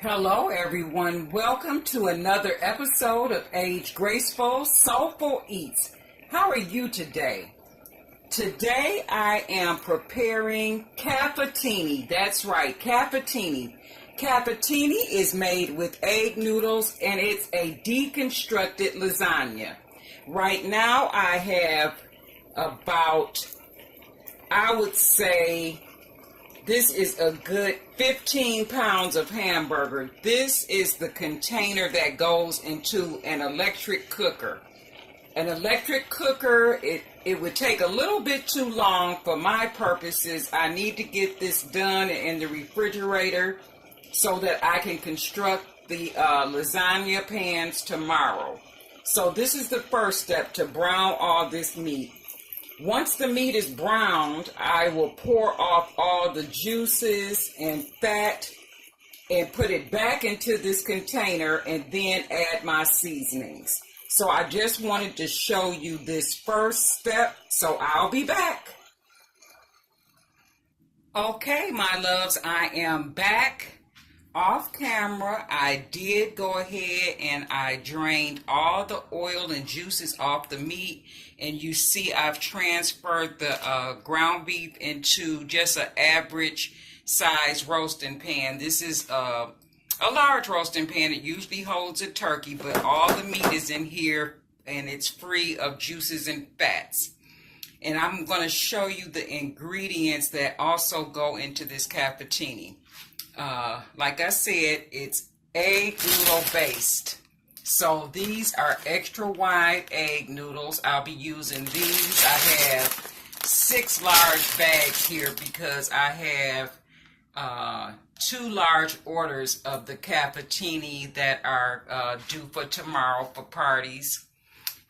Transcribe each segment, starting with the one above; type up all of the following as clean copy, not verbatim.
Hello everyone, welcome to another episode of AgedGraceful Soulful Eats. How are you today? Today I am preparing CAFETINI. That's right, CAFETINI. CAFETINI is made with egg noodles and it's a deconstructed lasagna. Right now I have about, I would say, this is a good 15 pounds of hamburger. This is the container that goes into an electric cooker. An electric cooker, it would take a little bit too long for my purposes. I need to get this done in the refrigerator so that I can construct the lasagna pans tomorrow. So this is the first step, to brown all this meat. Once the meat is browned, I will pour off all the juices and fat and put it back into this container and then add my seasonings. So I just wanted to show you this first step, so I'll be back. Okay, my loves, I am back. Off camera, I did go ahead and I drained all the oil and juices off the meat, and you see I've transferred the ground beef into just an average size roasting pan. This is a large roasting pan. It usually holds a turkey, but all the meat is in here and it's free of juices and fats. And I'm going to show you the ingredients that also go into this CAFETINI. Like I said, it's egg noodle based. So these are extra wide egg noodles. I'll be using these. I have 6 large bags here because I have 2 large orders of the CAFETINI that are due for tomorrow for parties.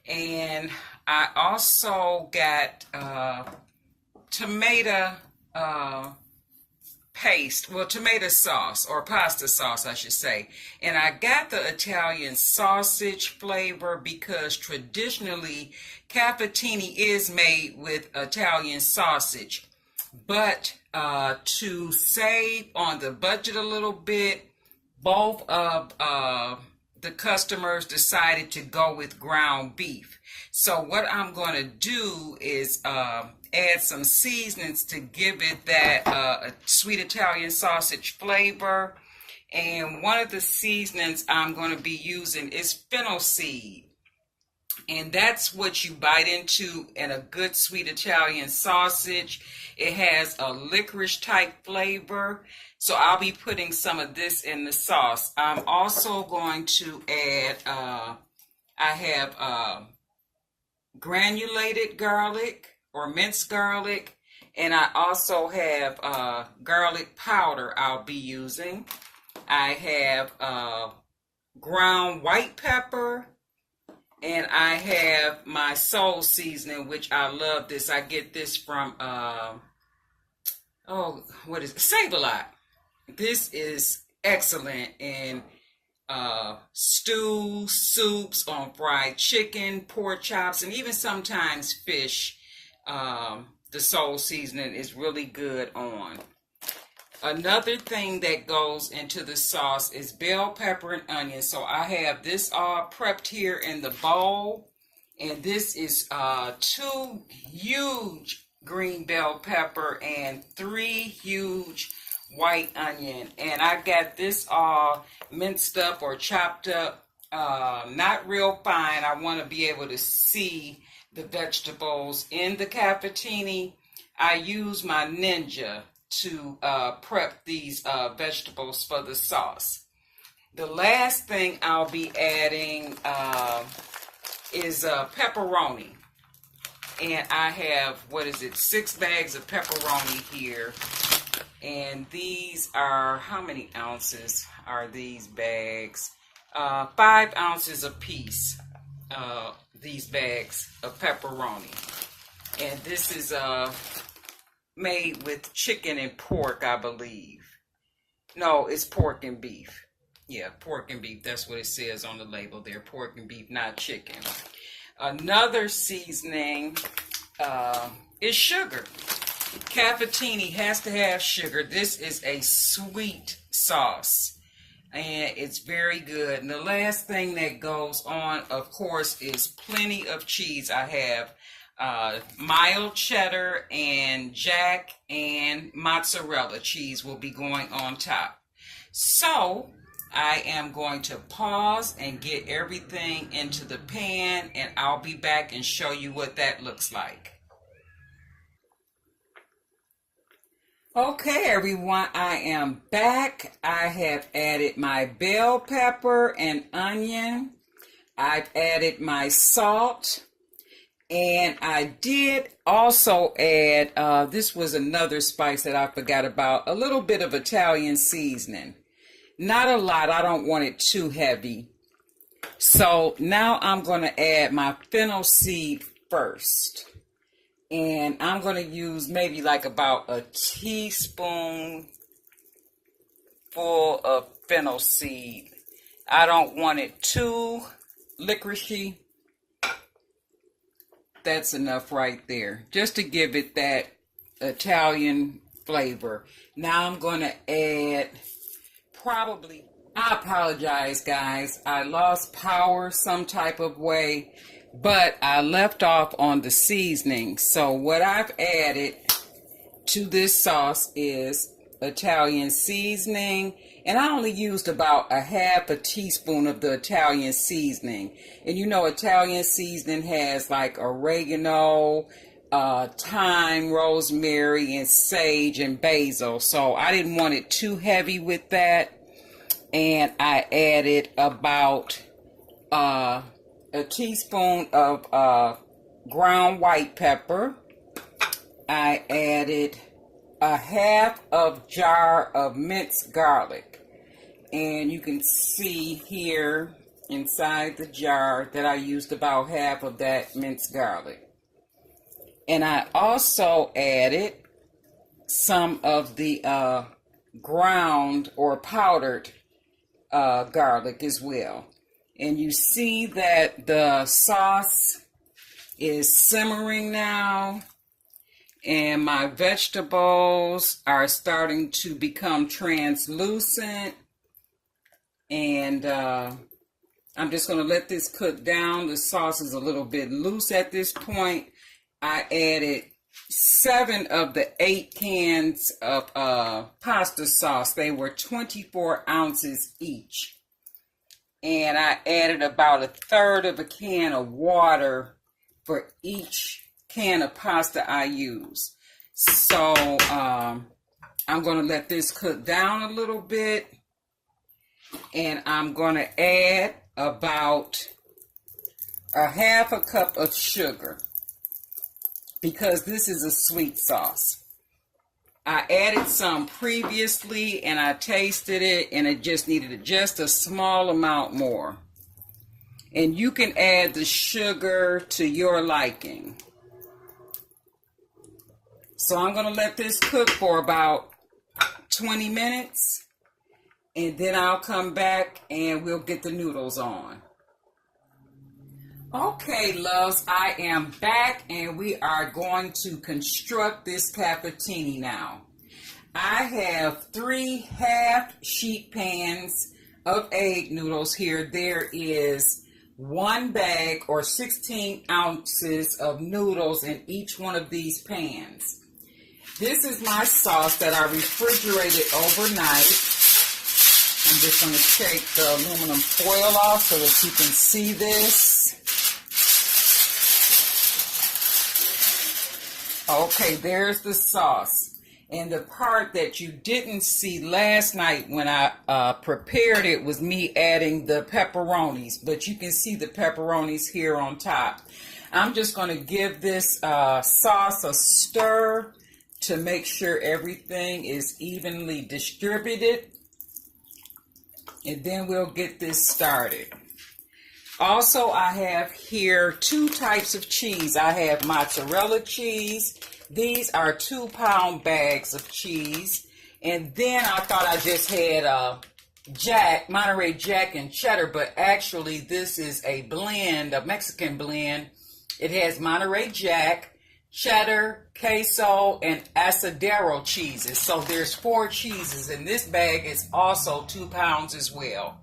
And I also got tomato paste, well, tomato sauce, or pasta sauce I should say. And I got the Italian sausage flavor because traditionally CAFETINI is made with Italian sausage. But to save on the budget a little bit, both of the customers decided to go with ground beef. So what I'm going to do is add some seasonings to give it that sweet Italian sausage flavor. And one of the seasonings I'm going to be using is fennel seed. And that's what you bite into in a good sweet Italian sausage. It has a licorice type flavor. So I'll be putting some of this in the sauce. I'm also going to add, I have granulated garlic or minced garlic. And I also have garlic powder I'll be using. I have ground white pepper. And I have my soul seasoning, which I love this. I get this from, Save-A-Lot. This is excellent in stews, soups, on fried chicken, pork chops, and even sometimes fish. The soul seasoning is really good on. Another thing that goes into the sauce is bell pepper and onion. So I have this all prepped here in the bowl. And this is 2 huge green bell pepper and 3 huge white onion. And I got this all minced up or chopped up, not real fine. I want to be able to see the vegetables in the CAFETINI. I use my Ninja to prep these vegetables for the sauce. The last thing I'll be adding is pepperoni. And I have, 6 bags of pepperoni here. And these are, how many ounces are these bags? 5 ounces apiece, these bags of pepperoni. And this is made with chicken and pork, I believe. No, it's pork and beef. Yeah, pork and beef. That's what it says on the label there. Pork and beef, not chicken. Another seasoning is sugar. CAFETINI has to have sugar. This is a sweet sauce. and it's very good. And the last thing that goes on, of course, is plenty of cheese. I have mild cheddar and jack and mozzarella cheese will be going on top. So I am going to pause and get everything into the pan, and I'll be back and show you what that looks like. Okay, everyone, I am back. I have added my bell pepper and onion. I've added my salt. And I did also add, this was another spice that I forgot about, a little bit of Italian seasoning. Not a lot, I don't want it too heavy. So now I'm going to add my fennel seed first. And I'm going to use maybe like about a teaspoon full of fennel seed. I don't want it too licoricey. That's enough right there, just to give it that Italian flavor. Now I'm going to add probably, I apologize guys, I lost power some type of way, but I left off on the seasoning. So what I've added to this sauce is Italian seasoning, and I only used about a half a teaspoon of the Italian seasoning. And you know, Italian seasoning has like oregano, thyme, rosemary, and sage and basil. So I didn't want it too heavy with that. And I added about a teaspoon of ground white pepper. I added a half of jar of minced garlic, and you can see here inside the jar that I used about half of that minced garlic. And I also added some of the ground or powdered garlic as well. And you see that the sauce is simmering now, and my vegetables are starting to become translucent. And I'm just going to let this cook down. The sauce is a little bit loose at this point. I added 7 of the 8 cans of pasta sauce. They were 24 ounces each. And I added about 1/3 of a can of water for each can of pasta I use. So I'm going to let this cook down a little bit, and I'm going to add about a half a cup of sugar because this is a sweet sauce. I added some previously and I tasted it, and it just needed just a small amount more. And you can add the sugar to your liking. So I'm going to let this cook for about 20 minutes, and then I'll come back and we'll get the noodles on. Okay, loves, I am back, and we are going to construct this CAFETINI now. I have 3 half sheet pans of egg noodles here. There is 1 bag or 16 ounces of noodles in each one of these pans. This is my sauce that I refrigerated overnight. I'm just going to take the aluminum foil off so that you can see this. Okay, there's the sauce. And the part that you didn't see last night when I prepared it was me adding the pepperonis. But you can see the pepperonis here on top. I'm just going to give this sauce a stir to make sure everything is evenly distributed. And then we'll get this started. Also, I have here 2 types of cheese. I have mozzarella cheese. These are 2-pound bags of cheese. And then I thought I just had Monterey Jack and cheddar, but actually this is a blend, a Mexican blend. It has Monterey Jack, cheddar, queso, and asadero cheeses. So there's 4 cheeses, and this bag is also 2 pounds as well.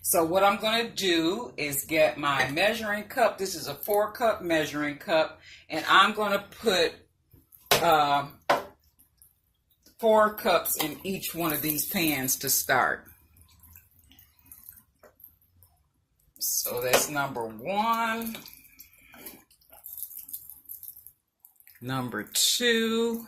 So what I'm going to do is get my measuring cup. This is a 4-cup measuring cup, and I'm going to put 4 cups in each one of these pans to start. So that's number 1, number 2,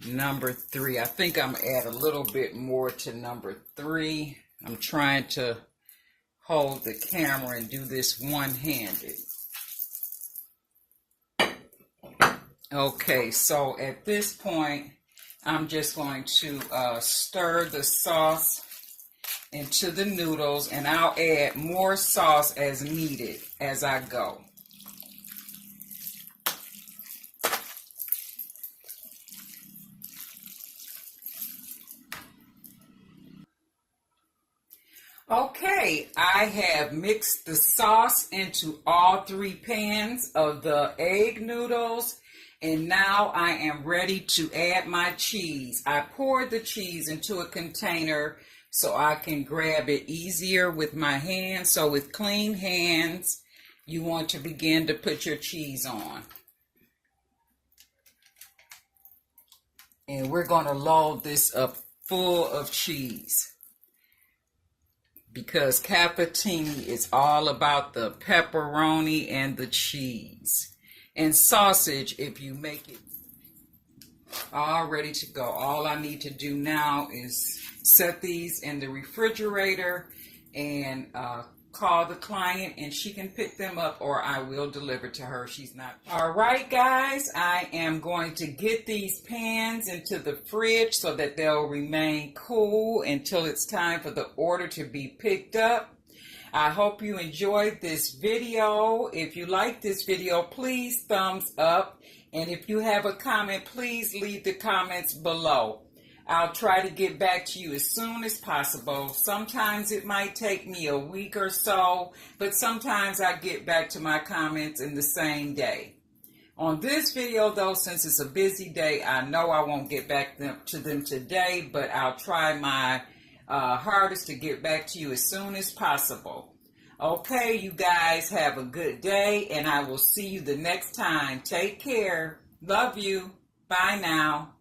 number 3. I think I'm gonna add a little bit more to number 3. I'm trying to hold the camera and do this one-handed. Okay, so at this point, I'm just going to stir the sauce into the noodles, and I'll add more sauce as needed as I go. Okay, I have mixed the sauce into all 3 pans of the egg noodles, and now I am ready to add my cheese. I poured the cheese into a container so I can grab it easier with my hands. So with clean hands, you want to begin to put your cheese on. And we're going to load this up full of cheese, because CAFETINI is all about the pepperoni and the cheese. And sausage, if you make it all ready to go. All I need to do now is set these in the refrigerator and call the client, and she can pick them up, or I will deliver to her. She's not. All right, guys, I am going to get these pans into the fridge so that they'll remain cool until it's time for the order to be picked up. I hope you enjoyed this video. If you like this video, please thumbs up. And if you have a comment, please leave the comments below. I'll try to get back to you as soon as possible. Sometimes it might take me a week or so, but sometimes I get back to my comments in the same day. On this video, though, since it's a busy day, I know I won't get back to them today, but I'll try my hardest to get back to you as soon as possible. Okay, you guys have a good day, and I will see you the next time. Take care. Love you. Bye now.